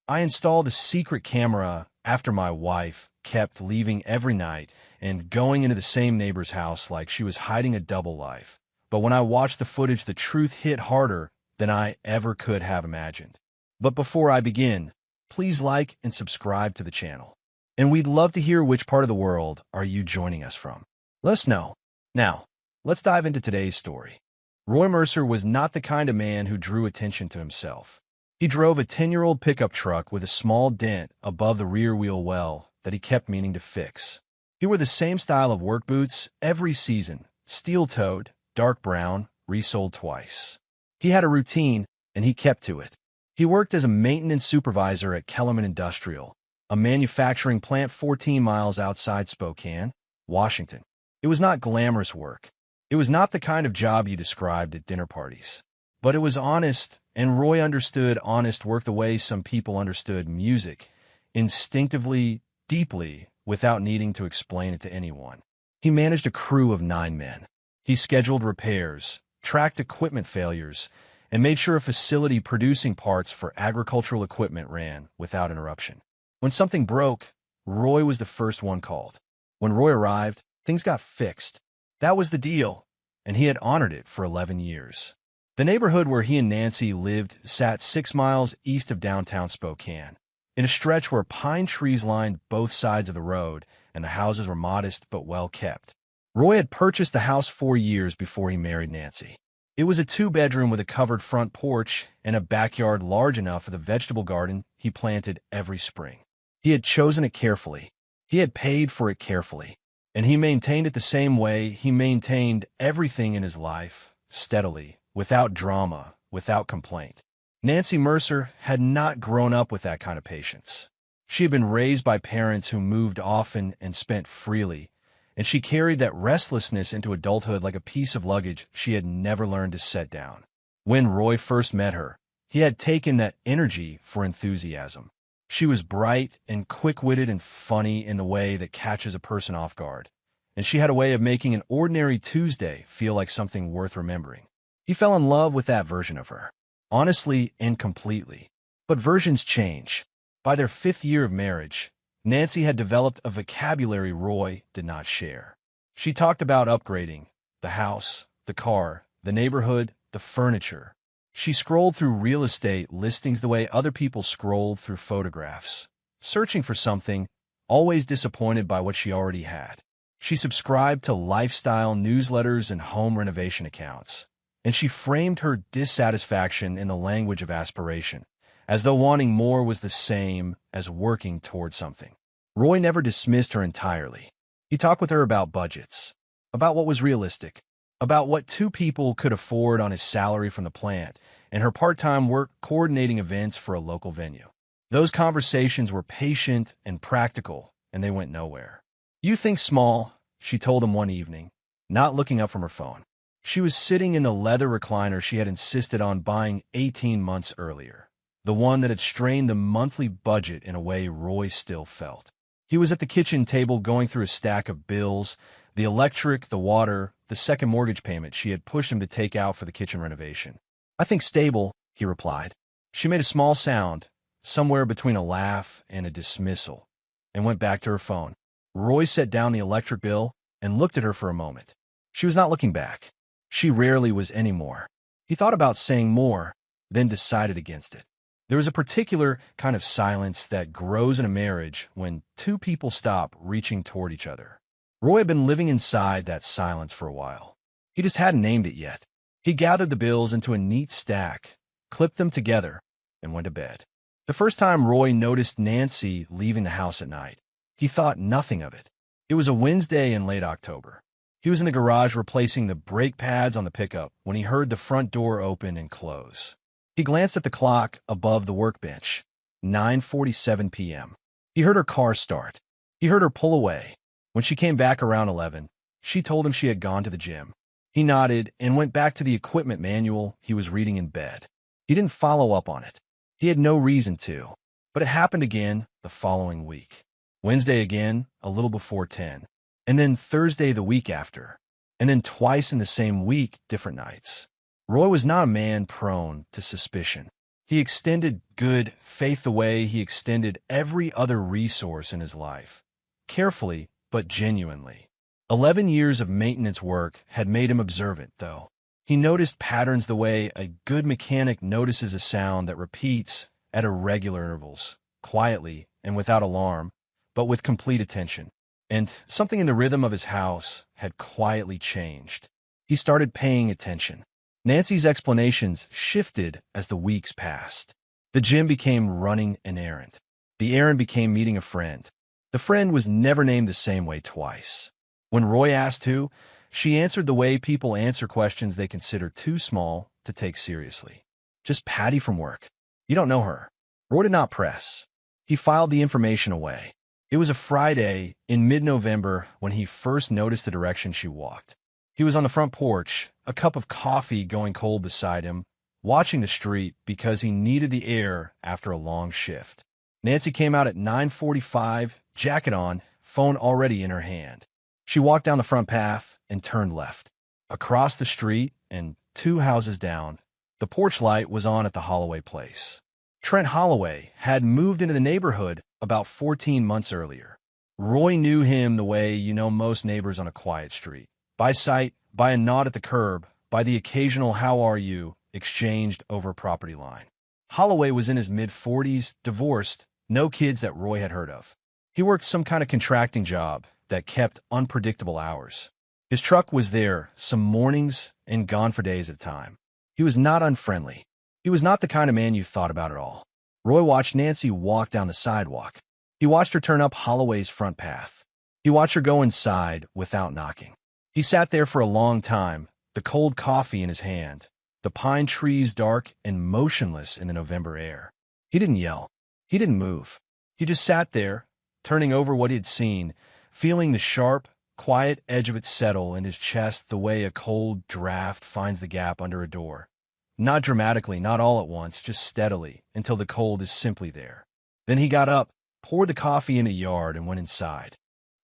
I installed a secret camera after my wife kept leaving every night and going into the same neighbor's house like she was hiding a double life. But when I watched the footage, the truth hit harder than I ever could have imagined. But before I begin, please like and subscribe to the channel. And we'd love to hear which part of the world are you joining us from. Let us know. Now, let's dive into today's story. Roy Mercer was not the kind of man who drew attention to himself. He drove a 10-year-old pickup truck with a small dent above the rear wheel well that he kept meaning to fix. He wore the same style of work boots every season, steel-toed, dark brown, resoled twice. He had a routine, and he kept to it. He worked as a maintenance supervisor at Kellerman Industrial, a manufacturing plant 14 miles outside Spokane, Washington. It was not glamorous work. It was not the kind of job you described at dinner parties. But it was honest, and Roy understood honest work the way some people understood music, instinctively, deeply, without needing to explain it to anyone. He managed a crew of 9 men. He scheduled repairs, tracked equipment failures, and made sure a facility producing parts for agricultural equipment ran without interruption. When something broke, Roy was the first one called. When Roy arrived, things got fixed. That was the deal, and he had honored it for 11 years. The neighborhood where he and Nancy lived sat 6 miles east of downtown Spokane, in a stretch where pine trees lined both sides of the road and the houses were modest but well kept. Roy had purchased the house 4 years before he married Nancy. It was a 2-bedroom with a covered front porch and a backyard large enough for the vegetable garden he planted every spring. He had chosen it carefully. He had paid for it carefully. And he maintained it the same way he maintained everything in his life, steadily, without drama, without complaint. Nancy Mercer had not grown up with that kind of patience. She had been raised by parents who moved often and spent freely, and she carried that restlessness into adulthood like a piece of luggage she had never learned to set down. When Roy first met her, he had taken that energy for enthusiasm. She was bright and quick-witted and funny in the way that catches a person off guard, and she had a way of making an ordinary Tuesday feel like something worth remembering. He fell in love with that version of her, honestly and completely. But versions change. By their 5th year of marriage, Nancy had developed a vocabulary Roy did not share. She talked about upgrading, the house, the car, the neighborhood, the furniture. She scrolled through real estate listings the way other people scrolled through photographs, searching for something, always disappointed by what she already had. She subscribed to lifestyle newsletters and home renovation accounts, and she framed her dissatisfaction in the language of aspiration, as though wanting more was the same as working toward something. Roy never dismissed her entirely. He talked with her about budgets, about what was realistic, about what 2 people could afford on his salary from the plant, and her part-time work coordinating events for a local venue. Those conversations were patient and practical, and they went nowhere. "You think small," she told him one evening, not looking up from her phone. She was sitting in the leather recliner she had insisted on buying 18 months earlier, the one that had strained the monthly budget in a way Roy still felt. He was at the kitchen table going through a stack of bills, the electric, the water, the second mortgage payment she had pushed him to take out for the kitchen renovation. "I think stable," he replied. She made a small sound, somewhere between a laugh and a dismissal, and went back to her phone. Roy set down the electric bill and looked at her for a moment. She was not looking back. She rarely was anymore. He thought about saying more, then decided against it. There is a particular kind of silence that grows in a marriage when 2 people stop reaching toward each other. Roy had been living inside that silence for a while. He just hadn't named it yet. He gathered the bills into a neat stack, clipped them together, and went to bed. The first time Roy noticed Nancy leaving the house at night, he thought nothing of it. It was a Wednesday in late October. He was in the garage replacing the brake pads on the pickup when he heard the front door open and close. He glanced at the clock above the workbench. 9:47 p.m. He heard her car start. He heard her pull away. When she came back around 11, she told him she had gone to the gym. He nodded and went back to the equipment manual he was reading in bed. He didn't follow up on it. He had no reason to. But it happened again the following week. Wednesday again, a little before 10. And then Thursday the week after. And then twice in the same week, different nights. Roy was not a man prone to suspicion. He extended good faith the way he extended every other resource in his life, carefully but genuinely. 11 years of maintenance work had made him observant, though. He noticed patterns the way a good mechanic notices a sound that repeats at irregular intervals, quietly and without alarm, but with complete attention. And something in the rhythm of his house had quietly changed. He started paying attention. Nancy's explanations shifted as the weeks passed. The gym became running an errand. The errand became meeting a friend. The friend was never named the same way twice. When Roy asked who, she answered the way people answer questions they consider too small to take seriously. Just Patty from work. You don't know her. Roy did not press. He filed the information away. It was a Friday in mid-November when he first noticed the direction she walked. He was on the front porch, a cup of coffee going cold beside him, watching the street because he needed the air after a long shift. Nancy came out at 9:45, jacket on, phone already in her hand. She walked down the front path and turned left. Across the street and 2 houses down, the porch light was on at the Holloway place. Trent Holloway had moved into the neighborhood about 14 months earlier. Roy knew him the way you know most neighbors on a quiet street. By sight, by a nod at the curb, by the occasional "how are you" exchanged over a property line. Holloway was in his mid-40s, divorced, no kids that Roy had heard of. He worked some kind of contracting job that kept unpredictable hours. His truck was there some mornings and gone for days at a time. He was not unfriendly. He was not the kind of man you thought about at all. Roy watched Nancy walk down the sidewalk. He watched her turn up Holloway's front path. He watched her go inside without knocking. He sat there for a long time, the cold coffee in his hand, the pine trees dark and motionless in the November air. He didn't yell. He didn't move. He just sat there, turning over what he had seen, feeling the sharp, quiet edge of it settle in his chest the way a cold draft finds the gap under a door. Not dramatically, not all at once, just steadily, until the cold is simply there. Then he got up, poured the coffee in a yard, and went inside.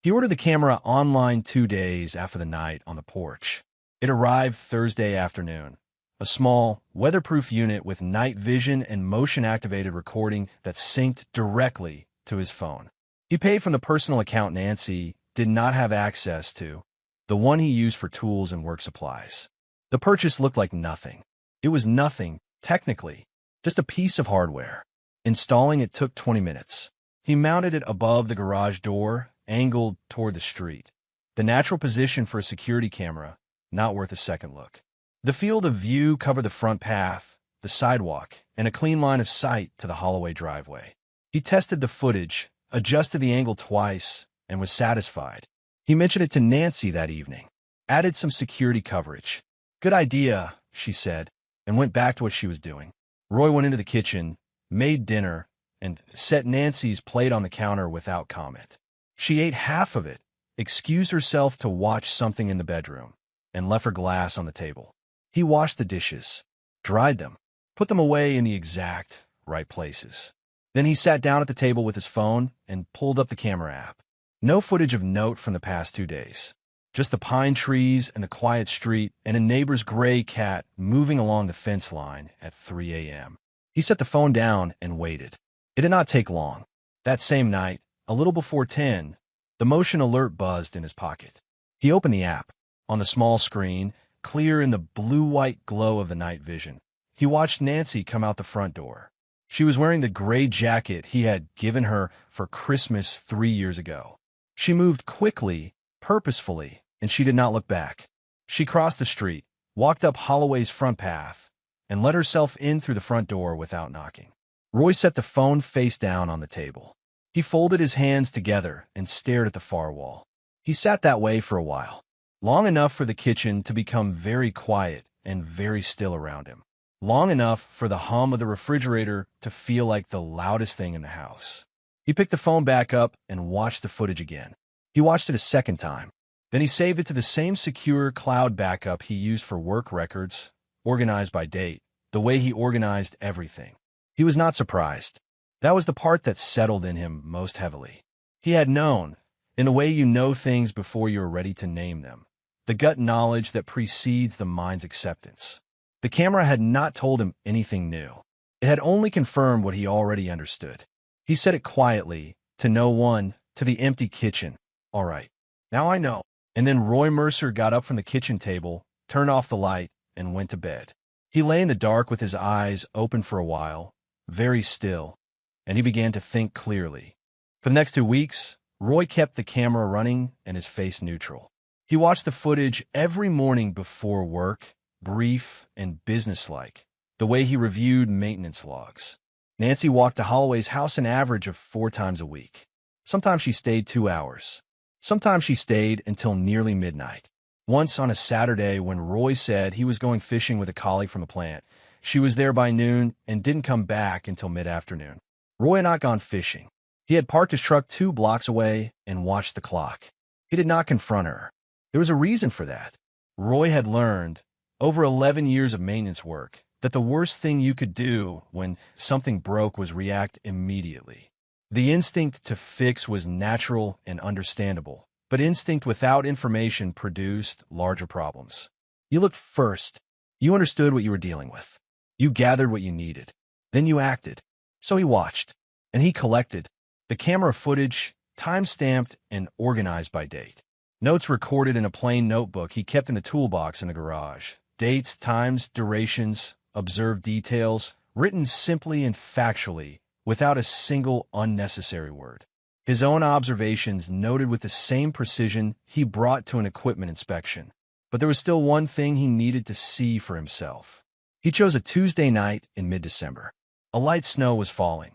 He ordered the camera online 2 days after the night on the porch. It arrived Thursday afternoon. A small, weatherproof unit with night vision and motion-activated recording that synced directly to his phone. He paid from the personal account Nancy did not have access to, the one he used for tools and work supplies. The purchase looked like nothing. It was nothing, technically, just a piece of hardware. Installing it took 20 minutes. He mounted it above the garage door, angled toward the street. The natural position for a security camera, not worth a second look. The field of view covered the front path, the sidewalk, and a clean line of sight to the Holloway driveway. He tested the footage, adjusted the angle twice, and was satisfied. He mentioned it to Nancy that evening. Added some security coverage. "Good idea," she said, and went back to what she was doing. Roy went into the kitchen, made dinner, and set Nancy's plate on the counter without comment. She ate half of it, excused herself to watch something in the bedroom, and left her glass on the table. He washed the dishes, dried them, put them away in the exact right places. Then he sat down at the table with his phone and pulled up the camera app. No footage of note from the past 2 days. Just the pine trees and the quiet street and a neighbor's gray cat moving along the fence line at 3 a.m. He set the phone down and waited. It did not take long. That same night, a little before 10, the motion alert buzzed in his pocket. He opened the app. On the small screen, clear in the blue-white glow of the night vision, he watched Nancy come out the front door. She was wearing the gray jacket he had given her for Christmas 3 years ago. She moved quickly, purposefully, and she did not look back. She crossed the street, walked up Holloway's front path, and let herself in through the front door without knocking. Roy set the phone face down on the table. He folded his hands together and stared at the far wall. He sat that way for a while, long enough for the kitchen to become very quiet and very still around him, long enough for the hum of the refrigerator to feel like the loudest thing in the house. He picked the phone back up and watched the footage again. He watched it a second time. Then he saved it to the same secure cloud backup he used for work records, organized by date, the way he organized everything. He was not surprised. That was the part that settled in him most heavily. He had known, in the way you know things before you are ready to name them, the gut knowledge that precedes the mind's acceptance. The camera had not told him anything new. It had only confirmed what he already understood. He said it quietly, to no one, to the empty kitchen. "All right, now I know." And then Roy Mercer got up from the kitchen table, turned off the light, and went to bed. He lay in the dark with his eyes open for a while, very still, and he began to think clearly. For the next 2 weeks, Roy kept the camera running and his face neutral. He watched the footage every morning before work, brief and businesslike, the way he reviewed maintenance logs. Nancy walked to Holloway's house an average of 4 times a week. Sometimes she stayed 2 hours. Sometimes she stayed until nearly midnight. Once on a Saturday when Roy said he was going fishing with a colleague from the plant, she was there by noon and didn't come back until mid-afternoon. Roy had not gone fishing. He had parked his truck 2 blocks away and watched the clock. He did not confront her. There was a reason for that. Roy had learned, over 11 years of maintenance work, that the worst thing you could do when something broke was react immediately. The instinct to fix was natural and understandable, but instinct without information produced larger problems. You looked first. You understood what you were dealing with. You gathered what you needed. Then you acted. So he watched, and he collected the camera footage, time-stamped and organized by date. Notes recorded in a plain notebook he kept in the toolbox in the garage. Dates, times, durations, observed details, written simply and factually, without a single unnecessary word. His own observations noted with the same precision he brought to an equipment inspection. But there was still one thing he needed to see for himself. He chose a Tuesday night in mid-December. A light snow was falling.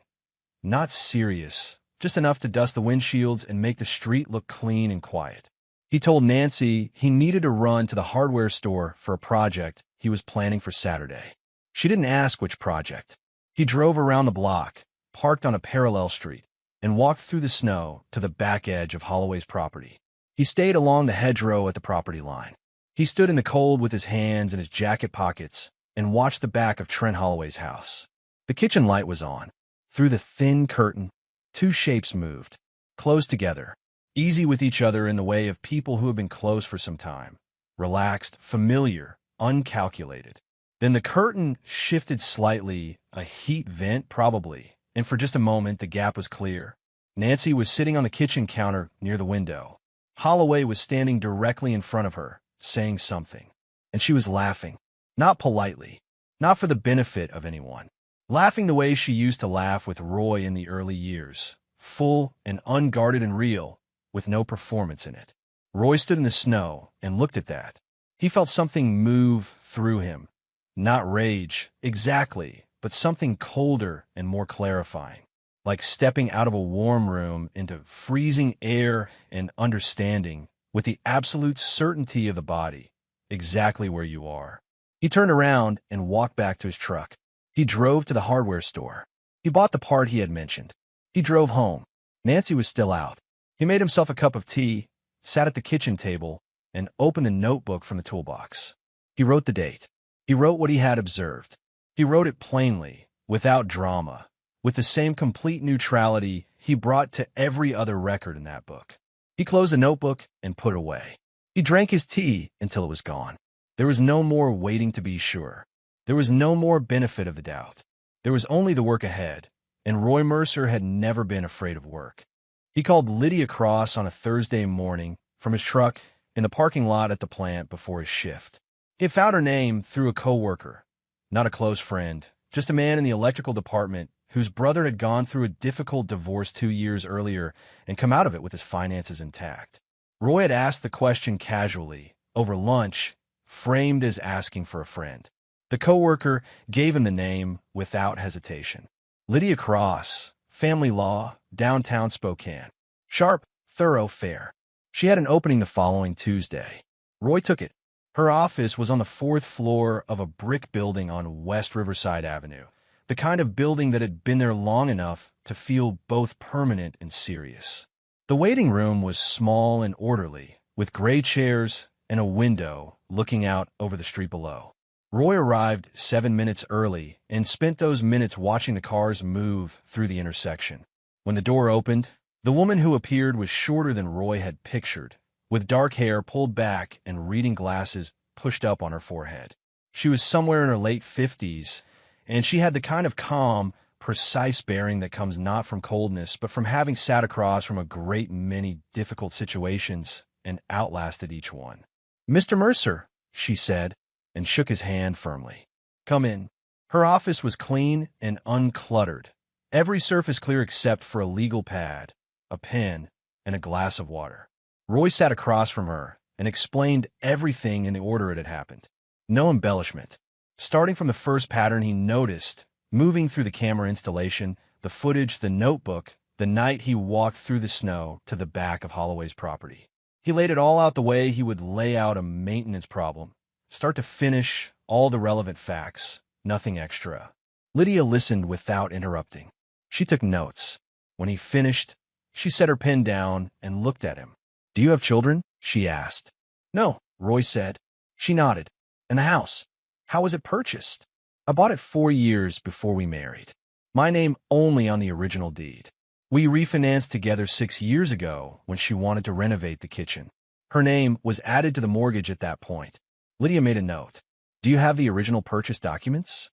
Not serious, just enough to dust the windshields and make the street look clean and quiet. He told Nancy he needed to run to the hardware store for a project he was planning for Saturday. She didn't ask which project. He drove around the block, parked on a parallel street, and walked through the snow to the back edge of Holloway's property. He stayed along the hedgerow at the property line. He stood in the cold with his hands in his jacket pockets and watched the back of Trent Holloway's house. The kitchen light was on. Through the thin curtain, 2 shapes moved, close together, easy with each other in the way of people who have been close for some time, relaxed, familiar, uncalculated. Then the curtain shifted slightly, a heat vent probably, and for just a moment the gap was clear. Nancy was sitting on the kitchen counter near the window. Holloway was standing directly in front of her, saying something. And she was laughing. Not politely. Not for the benefit of anyone. Laughing the way she used to laugh with Roy in the early years. Full and unguarded and real, with no performance in it. Roy stood in the snow and looked at that. He felt something move through him. Not rage, exactly, but something colder and more clarifying. Like stepping out of a warm room into freezing air and understanding, with the absolute certainty of the body, exactly where you are. He turned around and walked back to his truck. He drove to the hardware store. He bought the part he had mentioned. He drove home. Nancy was still out. He made himself a cup of tea, sat at the kitchen table, and opened the notebook from the toolbox. He wrote the date. He wrote what he had observed. He wrote it plainly, without drama, with the same complete neutrality he brought to every other record in that book. He closed the notebook and put it away. He drank his tea until it was gone. There was no more waiting to be sure. There was no more benefit of the doubt. There was only the work ahead, and Roy Mercer had never been afraid of work. He called Lydia Cross on a Thursday morning from his truck in the parking lot at the plant before his shift. He had found her name through a coworker, not a close friend, just a man in the electrical department whose brother had gone through a difficult divorce 2 years earlier and come out of it with his finances intact. Roy had asked the question casually, over lunch, framed as asking for a friend. The coworker gave him the name without hesitation. Lydia Cross, family law, downtown Spokane. Sharp, thorough, fair. She had an opening the following Tuesday. Roy took it. Her office was on the 4th floor of a brick building on West Riverside Avenue, the kind of building that had been there long enough to feel both permanent and serious. The waiting room was small and orderly, with gray chairs and a window looking out over the street below. Roy arrived 7 minutes early and spent those minutes watching the cars move through the intersection. When the door opened, the woman who appeared was shorter than Roy had pictured, with dark hair pulled back and reading glasses pushed up on her forehead. She was somewhere in her late 50s, and she had the kind of calm, precise bearing that comes not from coldness, but from having sat across from a great many difficult situations and outlasted each one. "Mr. Mercer," she said, and shook his hand firmly. "Come in." Her office was clean and uncluttered, every surface clear except for a legal pad, a pen, and a glass of water. Roy sat across from her and explained everything in the order it had happened. No embellishment. Starting from the first pattern he noticed, moving through the camera installation, the footage, the notebook, the night he walked through the snow to the back of Holloway's property. He laid it all out the way he would lay out a maintenance problem, start to finish, all the relevant facts, nothing extra. Lydia listened without interrupting. She took notes. When he finished, she set her pen down and looked at him. "Do you have children?" she asked. "No," Roy said. She nodded. "And the house? How was it purchased?" "I bought it 4 years before we married. My name only on the original deed. We refinanced together 6 years ago when she wanted to renovate the kitchen. Her name was added to the mortgage at that point." Lydia made a note. "Do you have the original purchase documents?"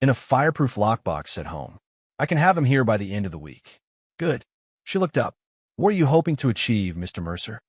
"In a fireproof lockbox at home. I can have them here by the end of the week." "Good." She looked up. "What are you hoping to achieve, Mr. Mercer?"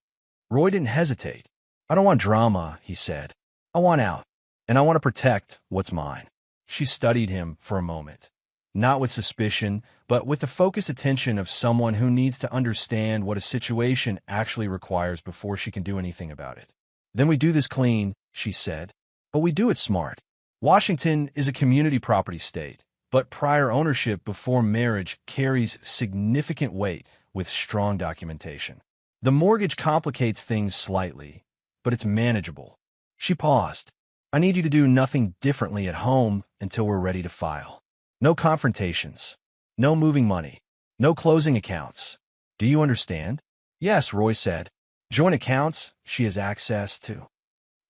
Roy didn't hesitate. "I don't want drama," he said. "I want out, and I want to protect what's mine." She studied him for a moment, not with suspicion, but with the focused attention of someone who needs to understand what a situation actually requires before she can do anything about it. "Then we do this clean," she said, "but we do it smart. Washington is a community property state, but prior ownership before marriage carries significant weight with strong documentation. The mortgage complicates things slightly, but it's manageable." She paused. "I need you to do nothing differently at home until we're ready to file. No confrontations, no moving money, no closing accounts. Do you understand?" "Yes," Roy said. "Joint accounts she has access to.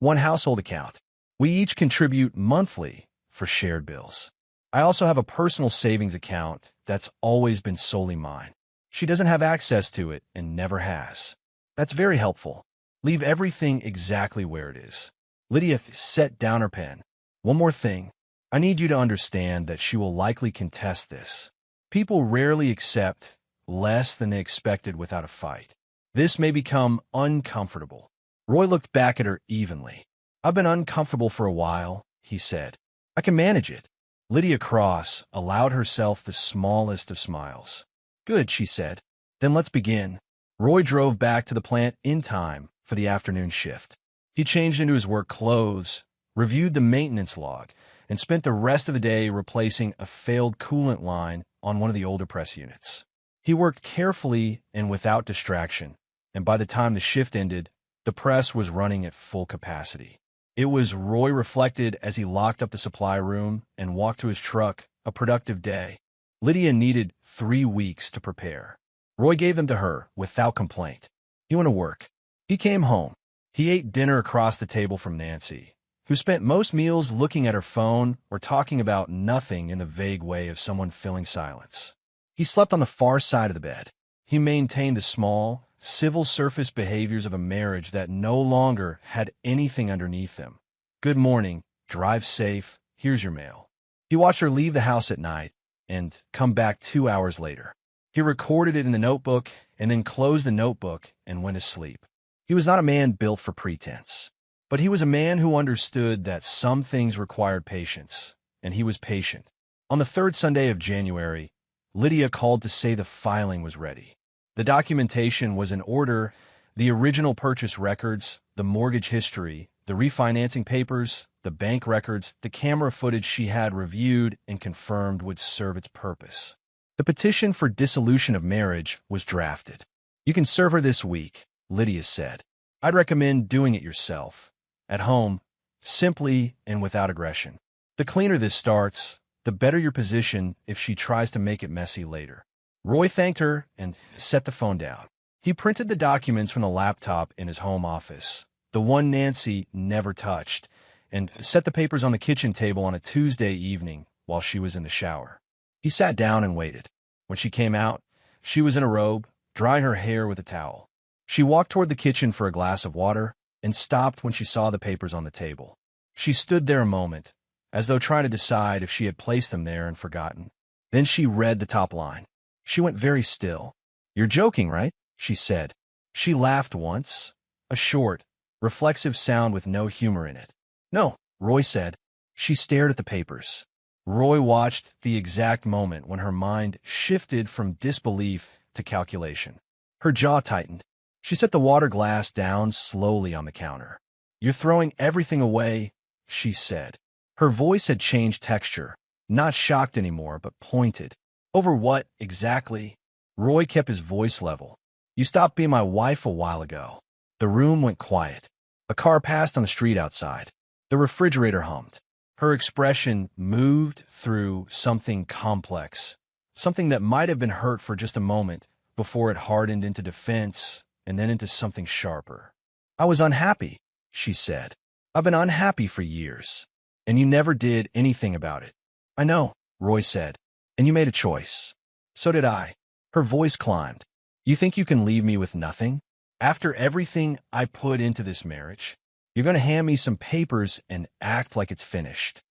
One household account. We each contribute monthly for shared bills. I also have a personal savings account that's always been solely mine. She doesn't have access to it and never has. That's very helpful. Leave everything exactly where it is." Lydia set down her pen. "One more thing. I need you to understand that she will likely contest this. People rarely accept less than they expected without a fight. This may become uncomfortable." Roy looked back at her evenly. "I've been uncomfortable for a while," he said. "I can manage it." Lydia Cross allowed herself the smallest of smiles. "Good," she said. "Then let's begin." Roy drove back to the plant in time for the afternoon shift. He changed into his work clothes, reviewed the maintenance log, and spent the rest of the day replacing a failed coolant line on one of the older press units. He worked carefully and without distraction, and by the time the shift ended, the press was running at full capacity. It was, Roy reflected as he locked up the supply room and walked to his truck, a productive day. Lydia needed 3 weeks to prepare. Roy gave them to her without complaint. He went to work. He came home. He ate dinner across the table from Nancy, who spent most meals looking at her phone or talking about nothing in the vague way of someone filling silence. He slept on the far side of the bed. He maintained the small, civil surface behaviors of a marriage that no longer had anything underneath them. "Good morning, drive safe, here's your mail." He watched her leave the house at night and come back 2 hours later. He recorded it in the notebook and then closed the notebook and went to sleep. He was not a man built for pretense, but he was a man who understood that some things required patience, and he was patient. On the 3rd Sunday of January, Lydia called to say the filing was ready. The documentation was in order: the original purchase records, the mortgage history, the refinancing papers, the bank records, the camera footage she had reviewed and confirmed would serve its purpose. The petition for dissolution of marriage was drafted. "You can serve her this week," Lydia said. "I'd recommend doing it yourself, at home, simply and without aggression. The cleaner this starts, the better your position if she tries to make it messy later." Roy thanked her and set the phone down. He printed the documents from the laptop in his home office, the one Nancy never touched, and set the papers on the kitchen table on a Tuesday evening while she was in the shower. He sat down and waited. When she came out, she was in a robe, drying her hair with a towel. She walked toward the kitchen for a glass of water and stopped when she saw the papers on the table. She stood there a moment, as though trying to decide if she had placed them there and forgotten. Then she read the top line. She went very still. "You're joking, right?" she said. She laughed once, a short, reflexive sound with no humor in it. "No," Roy said. She stared at the papers. Roy watched the exact moment when her mind shifted from disbelief to calculation. Her jaw tightened. She set the water glass down slowly on the counter. "You're throwing everything away," she said. Her voice had changed texture, not shocked anymore, but pointed. "Over what, exactly?" Roy kept his voice level. "You stopped being my wife a while ago." The room went quiet. A car passed on the street outside. The refrigerator hummed. Her expression moved through something complex, something that might have been hurt for just a moment before it hardened into defense and then into something sharper. "I was unhappy," she said. "I've been unhappy for years, and you never did anything about it." "I know," Roy said, "and you made a choice." "So did I." Her voice climbed. "You think you can leave me with nothing? After everything I put into this marriage, you're going to hand me some papers and act like it's finished."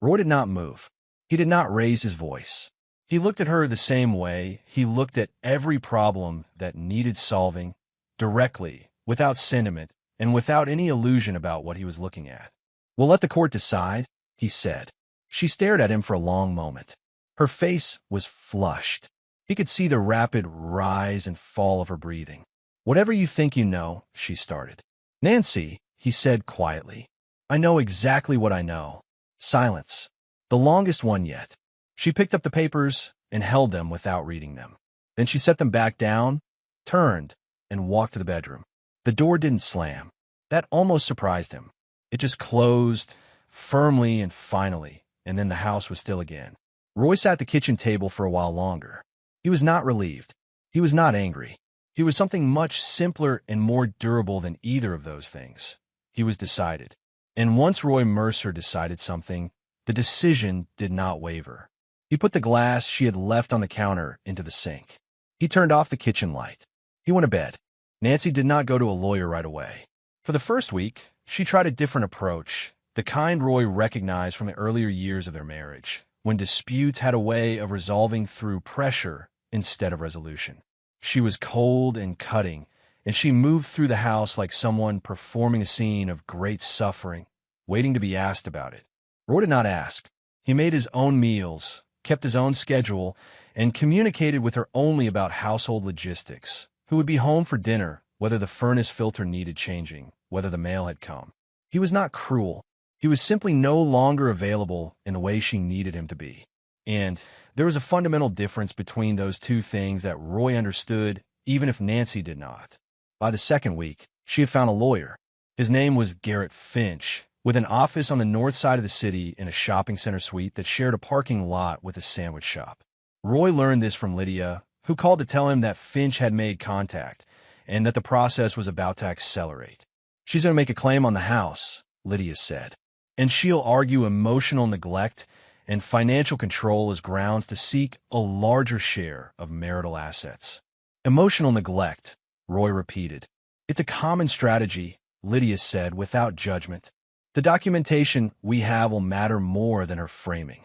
Roy did not move. He did not raise his voice. He looked at her the same way he looked at every problem that needed solving, directly, without sentiment, and without any illusion about what he was looking at. "We'll let the court decide," he said. She stared at him for a long moment. Her face was flushed. He could see the rapid rise and fall of her breathing. "Whatever you think you know," she started. "Nancy," he said quietly, "I know exactly what I know." Silence. The longest one yet. She picked up the papers and held them without reading them. Then she set them back down, turned, and walked to the bedroom. The door didn't slam. That almost surprised him. It just closed, firmly and finally, and then the house was still again. Roy sat at the kitchen table for a while longer. He was not relieved. He was not angry. He was something much simpler and more durable than either of those things. He was decided. And once Roy Mercer decided something, the decision did not waver. He put the glass she had left on the counter into the sink. He turned off the kitchen light. He went to bed. Nancy did not go to a lawyer right away. For the first week, she tried a different approach, the kind Roy recognized from the earlier years of their marriage, when disputes had a way of resolving through pressure instead of resolution. She was cold and cutting, and she moved through the house like someone performing a scene of great suffering, waiting to be asked about it. Roy did not ask. He made his own meals, kept his own schedule, and communicated with her only about household logistics, who would be home for dinner, whether the furnace filter needed changing, whether the mail had come. He was not cruel. He was simply no longer available in the way she needed him to be. And there was a fundamental difference between those two things that Roy understood, even if Nancy did not. By the second week, she had found a lawyer. His name was Garrett Finch, with an office on the north side of the city in a shopping center suite that shared a parking lot with a sandwich shop. Roy learned this from Lydia, who called to tell him that Finch had made contact and that the process was about to accelerate. "She's going to make a claim on the house," Lydia said, "and she'll argue emotional neglect and financial control as grounds to seek a larger share of marital assets." "Emotional neglect," Roy repeated. "It's a common strategy," Lydia said without judgment. "The documentation we have will matter more than her framing."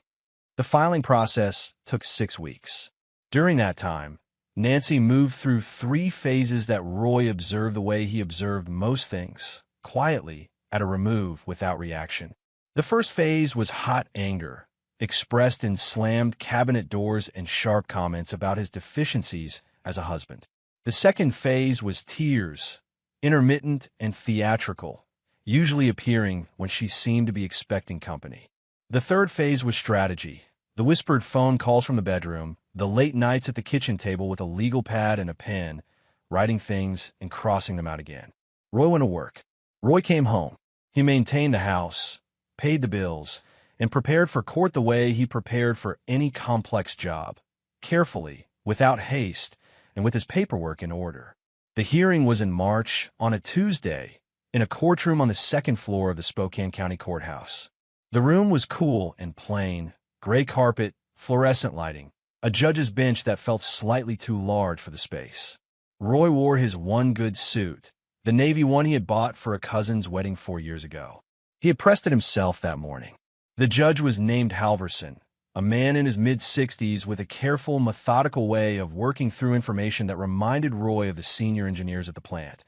The filing process took 6 weeks. During that time, Nancy moved through 3 phases that Roy observed the way he observed most things, quietly, at a remove, without reaction. The first phase was hot anger, expressed in slammed cabinet doors and sharp comments about his deficiencies as a husband. The second phase was tears, intermittent and theatrical, usually appearing when she seemed to be expecting company. The third phase was strategy, the whispered phone calls from the bedroom, the late nights at the kitchen table with a legal pad and a pen, writing things and crossing them out again. Roy went to work. Roy came home. He maintained the house, paid the bills, and prepared for court the way he prepared for any complex job, carefully, without haste, and with his paperwork in order. The hearing was in March, on a Tuesday, in a courtroom on the second floor of the Spokane County Courthouse. The room was cool and plain, gray carpet, fluorescent lighting, a judge's bench that felt slightly too large for the space. Roy wore his one good suit, the navy one he had bought for a cousin's wedding 4 years ago. He had pressed it himself that morning. The judge was named Halverson, a man in his mid-60s with a careful, methodical way of working through information that reminded Roy of the senior engineers at the plant,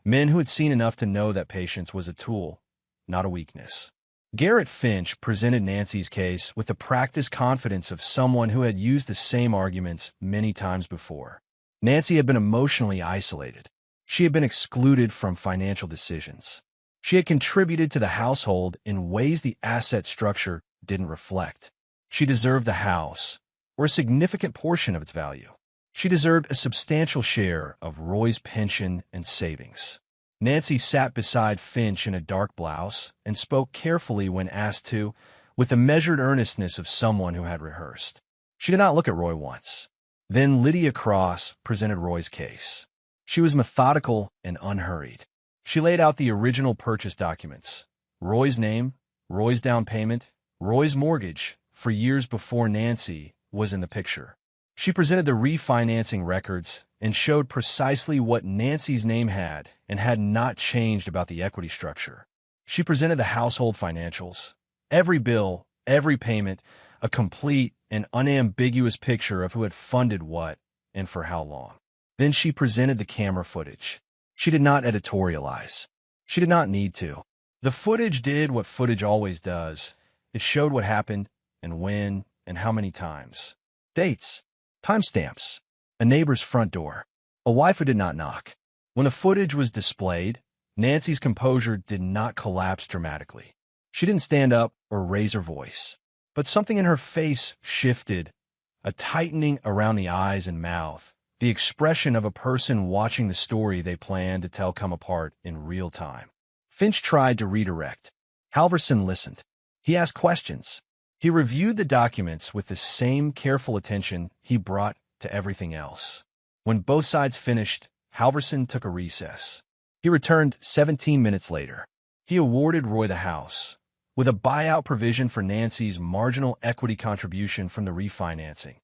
men who had seen enough to know that patience was a tool, not a weakness. Garrett Finch presented Nancy's case with the practiced confidence of someone who had used the same arguments many times before. Nancy had been emotionally isolated. She had been excluded from financial decisions. She had contributed to the household in ways the asset structure didn't reflect. She deserved the house, or a significant portion of its value. She deserved a substantial share of Roy's pension and savings. Nancy sat beside Finch in a dark blouse and spoke carefully when asked to, with the measured earnestness of someone who had rehearsed. She did not look at Roy once. Then Lydia Cross presented Roy's case. She was methodical and unhurried. She laid out the original purchase documents, Roy's name, Roy's down payment, Roy's mortgage, for years before Nancy was in the picture. She presented the refinancing records and showed precisely what Nancy's name had and had not changed about the equity structure. She presented the household financials, every bill, every payment, a complete and unambiguous picture of who had funded what and for how long. Then she presented the camera footage. She did not editorialize. She did not need to. The footage did what footage always does. It showed what happened and when and how many times. Dates, timestamps, a neighbor's front door, a wife who did not knock. When the footage was displayed, Nancy's composure did not collapse dramatically. She didn't stand up or raise her voice, but something in her face shifted, a tightening around the eyes and mouth, the expression of a person watching the story they planned to tell come apart in real time. Finch tried to redirect. Halverson listened. He asked questions. He reviewed the documents with the same careful attention he brought to everything else. When both sides finished, Halverson took a recess. He returned 17 minutes later. He awarded Roy the house, with a buyout provision for Nancy's marginal equity contribution from the refinancing,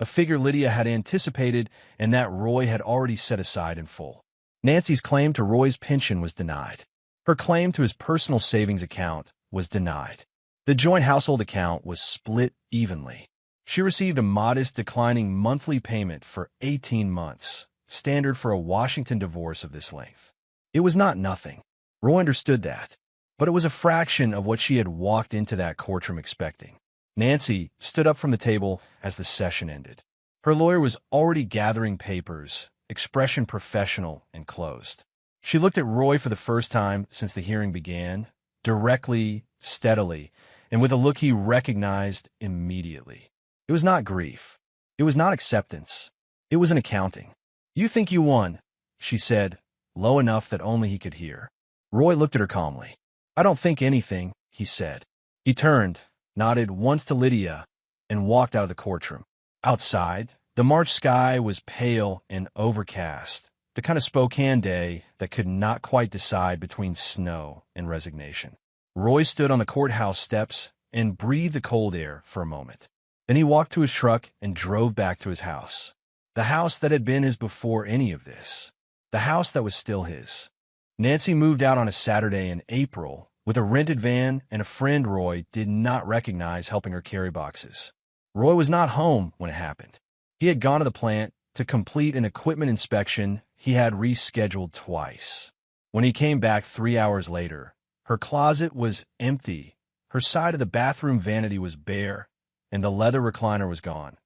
a figure Lydia had anticipated and that Roy had already set aside in full. Nancy's claim to Roy's pension was denied. Her claim to his personal savings account was denied. The joint household account was split evenly. She received a modest declining monthly payment for 18 months, standard for a Washington divorce of this length. It was not nothing. Roy understood that, but it was a fraction of what she had walked into that courtroom expecting. Nancy stood up from the table as the session ended. Her lawyer was already gathering papers, expression professional and closed. She looked at Roy for the first time since the hearing began, directly, steadily, and with a look he recognized immediately. It was not grief. It was not acceptance. It was an accounting. "You think you won," she said, low enough that only he could hear. Roy looked at her calmly. "I don't think anything," he said. He turned, nodded once to Lydia, and walked out of the courtroom. Outside, the March sky was pale and overcast, the kind of Spokane day that could not quite decide between snow and resignation. Roy stood on the courthouse steps and breathed the cold air for a moment. Then he walked to his truck and drove back to his house. The house that had been his before any of this. The house that was still his. Nancy moved out on a Saturday in April with a rented van and a friend Roy did not recognize helping her carry boxes. Roy was not home when it happened. He had gone to the plant to complete an equipment inspection he had rescheduled twice. When he came back 3 hours later, her closet was empty, her side of the bathroom vanity was bare, and the leather recliner was gone,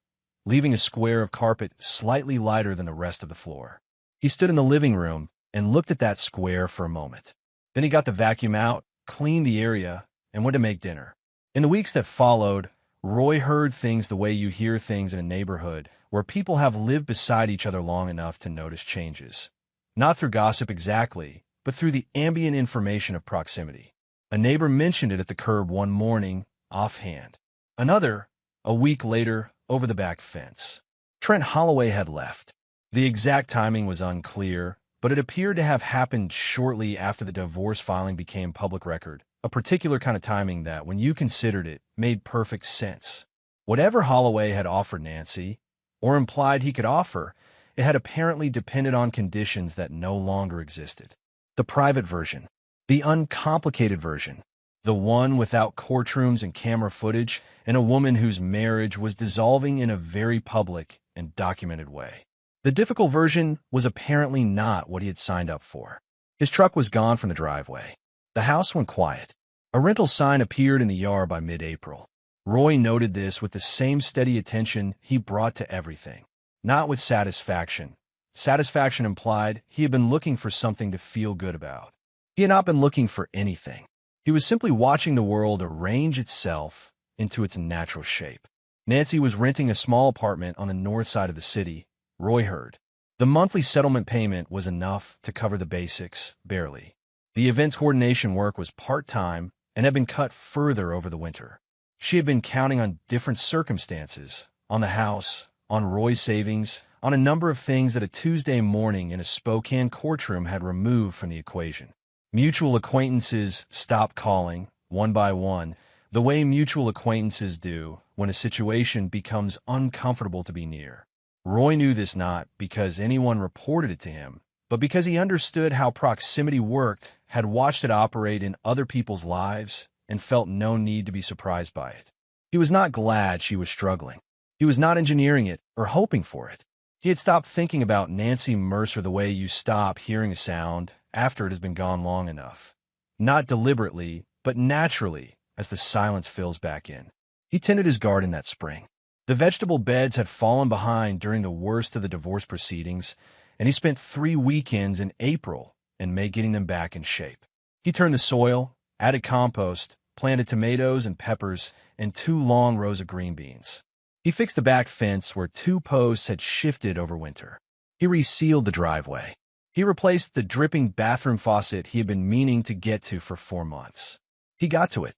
leaving a square of carpet slightly lighter than the rest of the floor. He stood in the living room and looked at that square for a moment. Then he got the vacuum out, cleaned the area, and went to make dinner. In the weeks that followed, Roy heard things the way you hear things in a neighborhood where people have lived beside each other long enough to notice changes. Not through gossip exactly, but through the ambient information of proximity. A neighbor mentioned it at the curb one morning, offhand. Another, a week later, over the back fence. Trent Holloway had left. The exact timing was unclear, but it appeared to have happened shortly after the divorce filing became public record, a particular kind of timing that, when you considered it, made perfect sense. Whatever Holloway had offered Nancy, or implied he could offer, it had apparently depended on conditions that no longer existed. The private version, the uncomplicated version, The one without courtrooms and camera footage, and a woman whose marriage was dissolving in a very public and documented way. The difficult version was apparently not what he had signed up for. His truck was gone from the driveway. The house went quiet. A rental sign appeared in the yard by mid-April. Roy noted this with the same steady attention he brought to everything. Not with satisfaction. Satisfaction implied he had been looking for something to feel good about. He had not been looking for anything. He was simply watching the world arrange itself into its natural shape. Nancy was renting a small apartment on the north side of the city, Roy heard. The monthly settlement payment was enough to cover the basics, barely. The events coordination work was part-time and had been cut further over the winter. She had been counting on different circumstances, on the house, on Roy's savings, on a number of things that a Tuesday morning in a Spokane courtroom had removed from the equation. Mutual acquaintances stopped calling, one by one, the way mutual acquaintances do when a situation becomes uncomfortable to be near. Roy knew this not because anyone reported it to him, but because he understood how proximity worked, had watched it operate in other people's lives, and felt no need to be surprised by it. He was not glad she was struggling. He was not engineering it or hoping for it. He had stopped thinking about Nancy Mercer the way you stop hearing a sound after it has been gone long enough. Not deliberately, but naturally, as the silence fills back in. He tended his garden that spring. The vegetable beds had fallen behind during the worst of the divorce proceedings, and he spent 3 weekends in April and May getting them back in shape. He turned the soil, added compost, planted tomatoes and peppers, and 2 long rows of green beans. He fixed the back fence where 2 posts had shifted over winter. He resealed the driveway. He replaced the dripping bathroom faucet he had been meaning to get to for 4 months. He got to it.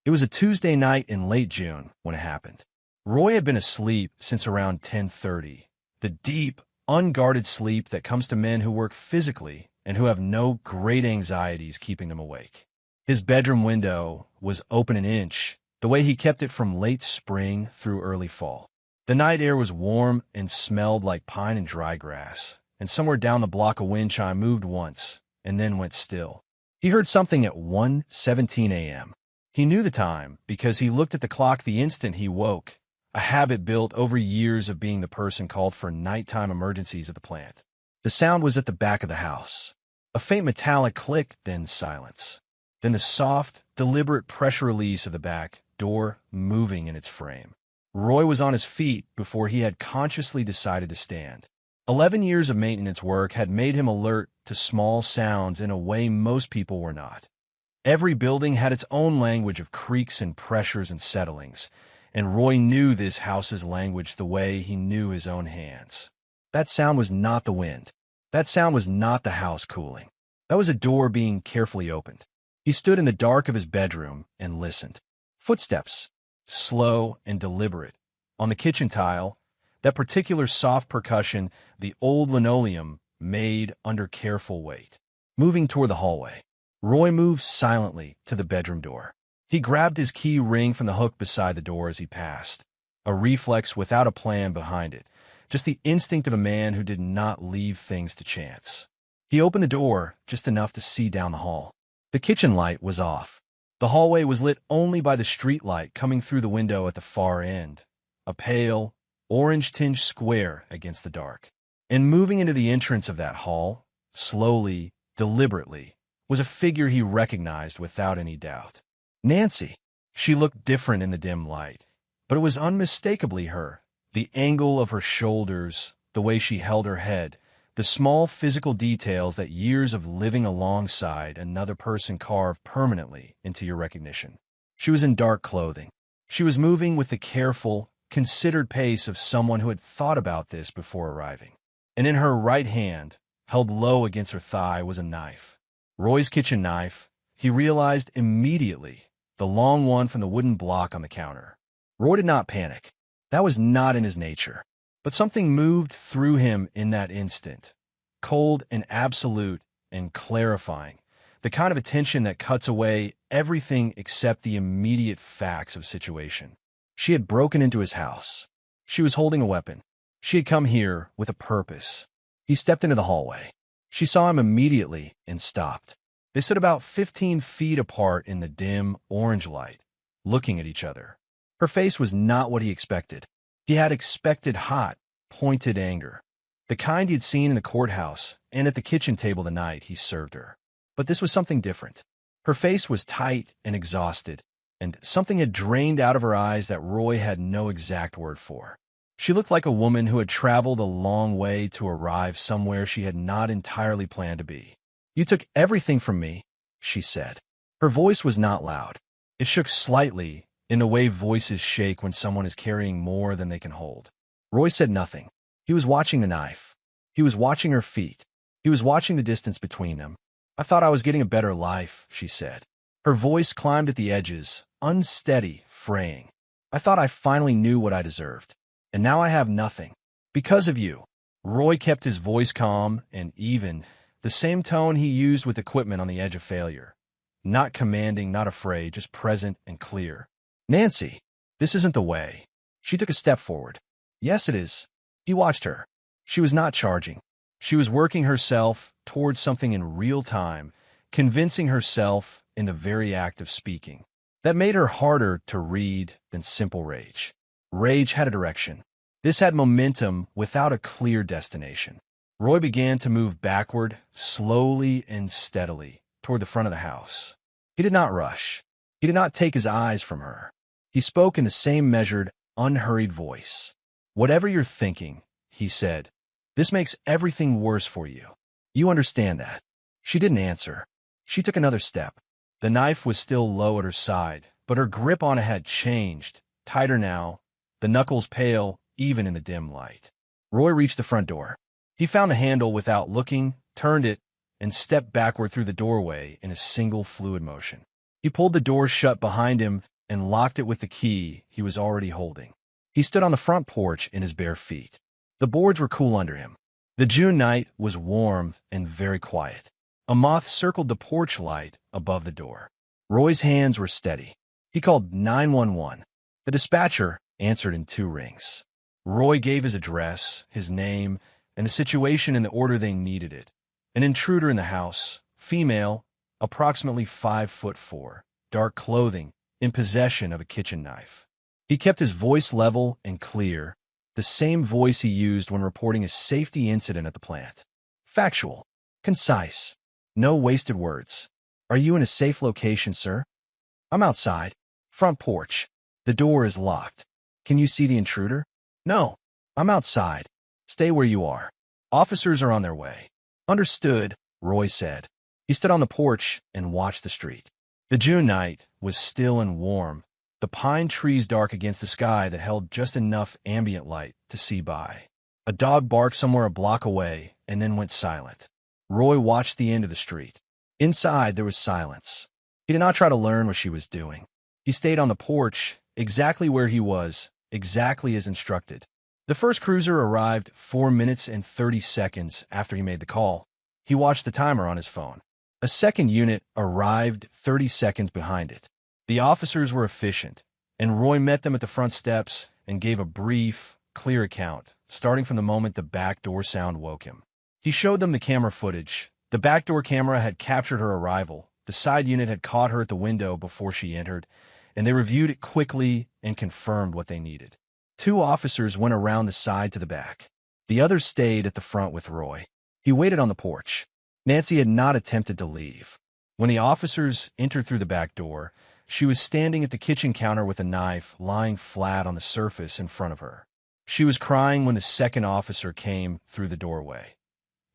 It was a Tuesday night in late June when it happened. Roy had been asleep since around 10:30, the deep, unguarded sleep that comes to men who work physically and who have no great anxieties keeping them awake. His bedroom window was open an inch, the way he kept it from late spring through early fall. The night air was warm and smelled like pine and dry grass, and somewhere down the block a wind chime moved once and then went still. He heard something at 1:17 a.m. He knew the time because he looked at the clock the instant he woke, a habit built over years of being the person called for nighttime emergencies at the plant. The sound was at the back of the house. A faint metallic click, then silence. Then the soft, deliberate pressure release of the back door moving in its frame. Roy was on his feet before he had consciously decided to stand. 11 years of maintenance work had made him alert to small sounds in a way most people were not. Every building had its own language of creaks and pressures and settlings, and Roy knew this house's language the way he knew his own hands. That sound was not the wind. That sound was not the house cooling. That was a door being carefully opened. He stood in the dark of his bedroom and listened. Footsteps, slow and deliberate, on the kitchen tile, that particular soft percussion the old linoleum made under careful weight. Moving toward the hallway, Roy moved silently to the bedroom door. He grabbed his key ring from the hook beside the door as he passed, a reflex without a plan behind it, just the instinct of a man who did not leave things to chance. He opened the door just enough to see down the hall. The kitchen light was off. The hallway was lit only by the street light coming through the window at the far end, a pale, orange-tinged square against the dark. And moving into the entrance of that hall, slowly, deliberately, was a figure he recognized without any doubt. Nancy. She looked different in the dim light, but it was unmistakably her. The angle of her shoulders, the way she held her head, the small physical details that years of living alongside another person carved permanently into your recognition. She was in dark clothing. She was moving with the careful, considered pace of someone who had thought about this before arriving. And in her right hand, held low against her thigh, was a knife. Roy's kitchen knife, he realized immediately, the long one from the wooden block on the counter. Roy did not panic. That was not in his nature. But something moved through him in that instant, cold and absolute and clarifying, the kind of attention that cuts away everything except the immediate facts of situation. She had broken into his house. She was holding a weapon. She had come here with a purpose. He stepped into the hallway. She saw him immediately and stopped. They stood about 15 feet apart in the dim orange light, looking at each other. Her face was not what he expected. He had expected hot, pointed anger, the kind he'd seen in the courthouse and at the kitchen table the night he served her. But this was something different. Her face was tight and exhausted, and something had drained out of her eyes that Roy had no exact word for. She looked like a woman who had traveled a long way to arrive somewhere she had not entirely planned to be. "You took everything from me," she said. Her voice was not loud. It shook slightly, in the way voices shake when someone is carrying more than they can hold. Roy said nothing. He was watching the knife. He was watching her feet. He was watching the distance between them. "I thought I was getting a better life," she said. Her voice climbed at the edges, unsteady, fraying. "I thought I finally knew what I deserved. And now I have nothing. Because of you." Roy kept his voice calm and even, the same tone he used with equipment on the edge of failure. Not commanding, not afraid, just present and clear. "Nancy, this isn't the way." She took a step forward. "Yes, it is." He watched her. She was not charging. She was working herself towards something in real time, convincing herself in the very act of speaking. That made her harder to read than simple rage. Rage had a direction. This had momentum without a clear destination. Roy began to move backward, slowly and steadily, toward the front of the house. He did not rush. He did not take his eyes from her. He spoke in the same measured, unhurried voice. "Whatever you're thinking," he said, "this makes everything worse for you. You understand that." She didn't answer. She took another step. The knife was still low at her side, but her grip on it had changed, tighter now, the knuckles pale even in the dim light. Roy reached the front door. He found the handle without looking, turned it, and stepped backward through the doorway in a single fluid motion. He pulled the door shut behind him and locked it with the key he was already holding. He stood on the front porch in his bare feet. The boards were cool under him. The June night was warm and very quiet. A moth circled the porch light above the door. Roy's hands were steady. He called 911. The dispatcher answered in 2 rings. Roy gave his address, his name, and the situation in the order they needed it. An intruder in the house, female, approximately 5'4", dark clothing, in possession of a kitchen knife. He kept his voice level and clear, the same voice he used when reporting a safety incident at the plant. Factual, concise, no wasted words. "Are you in a safe location, sir?" "I'm outside. Front porch. The door is locked." "Can you see the intruder?" "No. I'm outside. Stay where you are. Officers are on their way." "Understood," Roy said. He stood on the porch and watched the street. The June night was still and warm, the pine trees dark against the sky that held just enough ambient light to see by. A dog barked somewhere a block away and then went silent. Roy watched the end of the street. Inside, there was silence. He did not try to learn what she was doing. He stayed on the porch, exactly where he was, exactly as instructed. The first cruiser arrived 4 minutes and 30 seconds after he made the call. He watched the timer on his phone. A second unit arrived 30 seconds behind it. The officers were efficient, and Roy met them at the front steps and gave a brief, clear account, starting from the moment the back door sound woke him. He showed them the camera footage. The back door camera had captured her arrival. The side unit had caught her at the window before she entered, and they reviewed it quickly and confirmed what they needed. 2 officers went around the side to the back. The others stayed at the front with Roy. He waited on the porch. Nancy had not attempted to leave. When the officers entered through the back door, she was standing at the kitchen counter with a knife lying flat on the surface in front of her. She was crying when the second officer came through the doorway.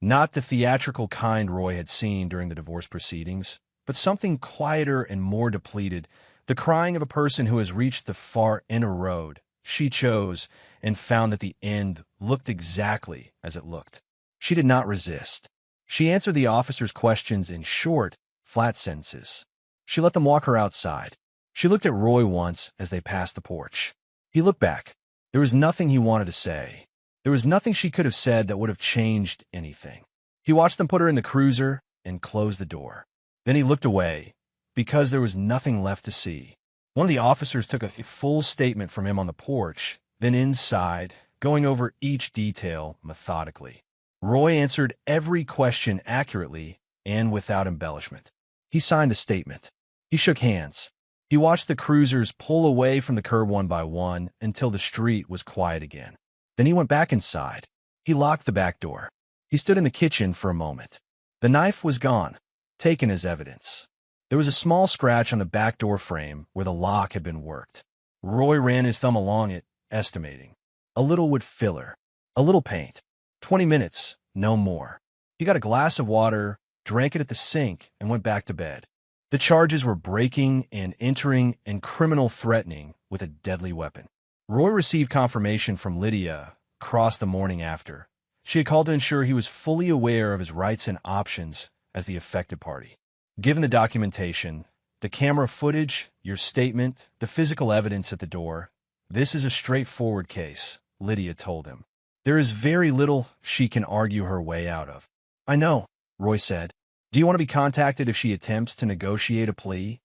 Not the theatrical kind Roy had seen during the divorce proceedings, but something quieter and more depleted, the crying of a person who has reached the far inner road she chose and found that the end looked exactly as it looked. She did not resist. She answered the officer's questions in short, flat sentences. She let them walk her outside. She looked at Roy once as they passed the porch. He looked back. There was nothing he wanted to say. There was nothing she could have said that would have changed anything. He watched them put her in the cruiser and close the door. Then he looked away, because there was nothing left to see. One of the officers took a full statement from him on the porch, then inside, going over each detail methodically. Roy answered every question accurately and without embellishment. He signed the statement. He shook hands. He watched the cruisers pull away from the curb one by one until the street was quiet again. Then he went back inside. He locked the back door. He stood in the kitchen for a moment. The knife was gone, taken as evidence. There was a small scratch on the back door frame where the lock had been worked. Roy ran his thumb along it, estimating. A little wood filler. A little paint. 20 minutes, no more. He got a glass of water, drank it at the sink, and went back to bed. The charges were breaking and entering and criminal threatening with a deadly weapon. Roy received confirmation from Lydia Cross the morning after. She had called to ensure he was fully aware of his rights and options as the affected party. Given the documentation, the camera footage, your statement, the physical evidence at the door, this is a straightforward case, Lydia told him. There is very little she can argue her way out of. I know, Roy said. Do you want to be contacted if she attempts to negotiate a plea?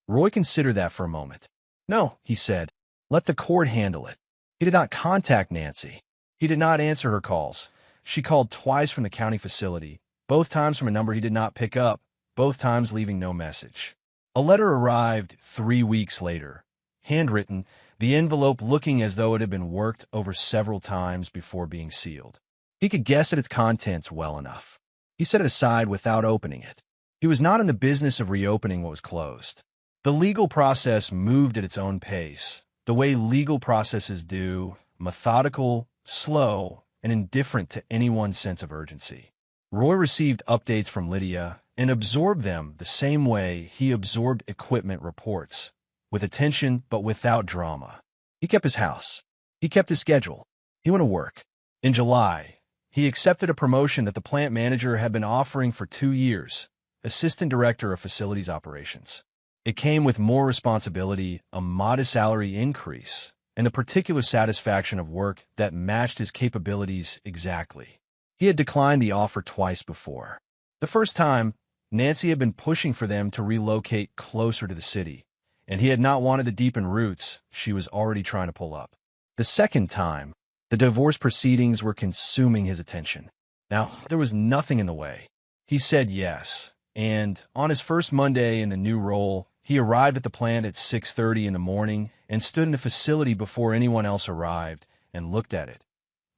Roy considered that for a moment. No, he said. Let the court handle it. He did not contact Nancy. He did not answer her calls. She called twice from the county facility, both times from a number he did not pick up, both times leaving no message. A letter arrived 3 weeks later, handwritten, the envelope looking as though it had been worked over several times before being sealed. He could guess at its contents well enough. He set it aside without opening it. He was not in the business of reopening what was closed. The legal process moved at its own pace, the way legal processes do, methodical, slow, and indifferent to anyone's sense of urgency. Roy received updates from Lydia and absorbed them the same way he absorbed equipment reports, with attention but without drama. He kept his house. He kept his schedule. He went to work. In July, he accepted a promotion that the plant manager had been offering for 2 years, assistant director of facilities operations. It came with more responsibility, a modest salary increase, and the particular satisfaction of work that matched his capabilities exactly. He had declined the offer twice before. The first time, Nancy had been pushing for them to relocate closer to the city, and he had not wanted to deepen roots she was already trying to pull up. The second time, the divorce proceedings were consuming his attention. Now, there was nothing in the way. He said yes, and on his first Monday in the new role, he arrived at the plant at 6:30 in the morning and stood in the facility before anyone else arrived and looked at it.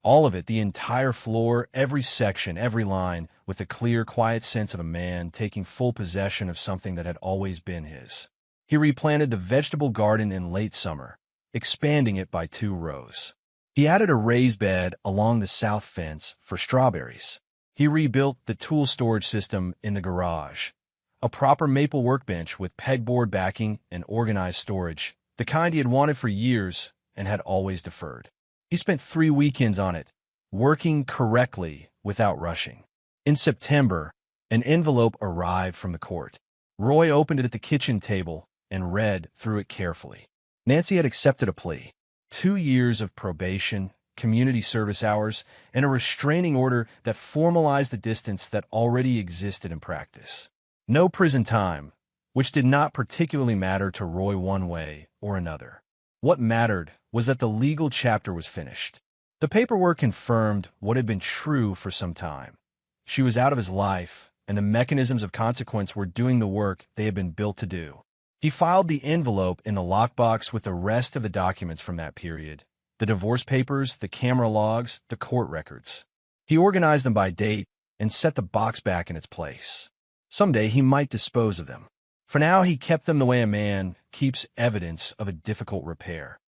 All of it, the entire floor, every section, every line, with the clear, quiet sense of a man taking full possession of something that had always been his. He replanted the vegetable garden in late summer, expanding it by 2 rows. He added a raised bed along the south fence for strawberries. He rebuilt the tool storage system in the garage, a proper maple workbench with pegboard backing and organized storage, the kind he had wanted for years and had always deferred. He spent 3 weekends on it, working correctly without rushing. In September, an envelope arrived from the court. Roy opened it at the kitchen table and read through it carefully. Nancy had accepted a plea. 2 years of probation, community service hours, and a restraining order that formalized the distance that already existed in practice. No prison time, which did not particularly matter to Roy one way or another. What mattered was that the legal chapter was finished. The paperwork confirmed what had been true for some time. She was out of his life, and the mechanisms of consequence were doing the work they had been built to do. He filed the envelope in the lockbox with the rest of the documents from that period, the divorce papers, the camera logs, the court records. He organized them by date and set the box back in its place. Someday he might dispose of them. For now, he kept them the way a man keeps evidence of a difficult repair,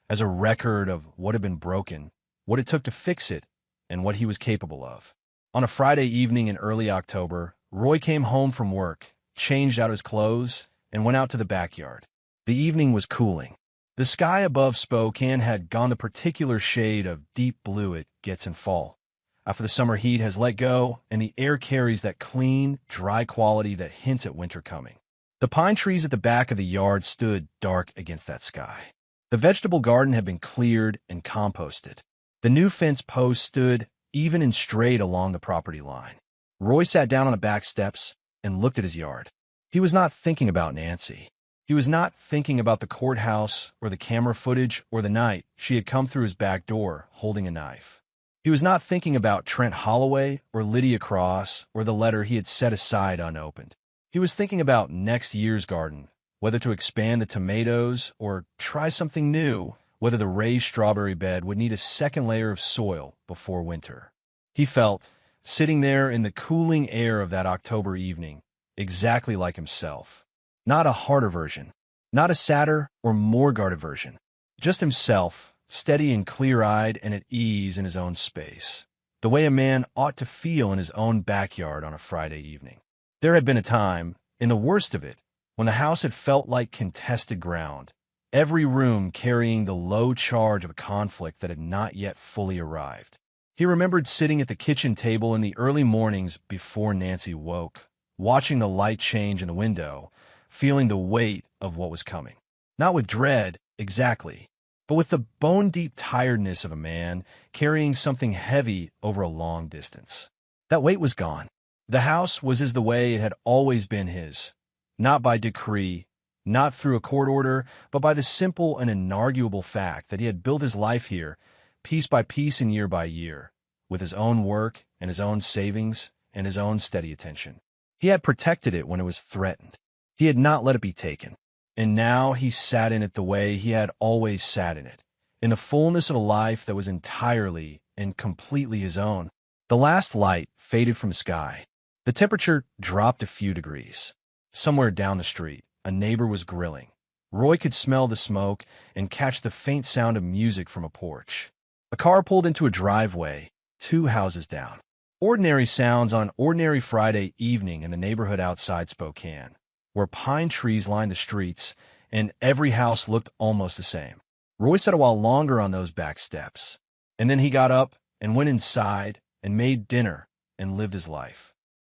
as a record of what had been broken, what it took to fix it, and what he was capable of. On a Friday evening in early October, Roy came home from work, changed out his clothes, and went out to the backyard. The evening was cooling. The sky above Spokane had gone the particular shade of deep blue it gets in fall, after the summer heat has let go and the air carries that clean, dry quality that hints at winter coming. The pine trees at the back of the yard stood dark against that sky. The vegetable garden had been cleared and composted. The new fence post stood even and straight along the property line. Roy sat down on the back steps and looked at his yard. He was not thinking about Nancy. He was not thinking about the courthouse or the camera footage or the night she had come through his back door holding a knife. He was not thinking about Trent Holloway or Lydia Cross or the letter he had set aside unopened. He was thinking about next year's garden, whether to expand the tomatoes or try something new, whether the raised strawberry bed would need a second layer of soil before winter. He felt, sitting there in the cooling air of that October evening, exactly like himself. Not a harder version, not a sadder or more guarded version. Just himself, steady and clear-eyed and at ease in his own space. The way a man ought to feel in his own backyard on a Friday evening. There had been a time, in the worst of it, when the house had felt like contested ground, every room carrying the low charge of a conflict that had not yet fully arrived. He remembered sitting at the kitchen table in the early mornings before Nancy woke, watching the light change in the window, feeling the weight of what was coming. Not with dread, exactly, but with the bone-deep tiredness of a man carrying something heavy over a long distance. That weight was gone. The house was as the way it had always been his, not by decree, not through a court order, but by the simple and inarguable fact that he had built his life here, piece by piece and year by year, with his own work and his own savings and his own steady attention. He had protected it when it was threatened. He had not let it be taken. And now he sat in it the way he had always sat in it, in the fullness of a life that was entirely and completely his own. The last light faded from the sky. The temperature dropped a few degrees. Somewhere down the street, a neighbor was grilling. Roy could smell the smoke and catch the faint sound of music from a porch. A car pulled into a driveway, 2 houses down. Ordinary sounds on an ordinary Friday evening in the neighborhood outside Spokane, where pine trees lined the streets, and every house looked almost the same. Roy sat a while longer on those back steps, and then he got up and went inside and made dinner and lived his life.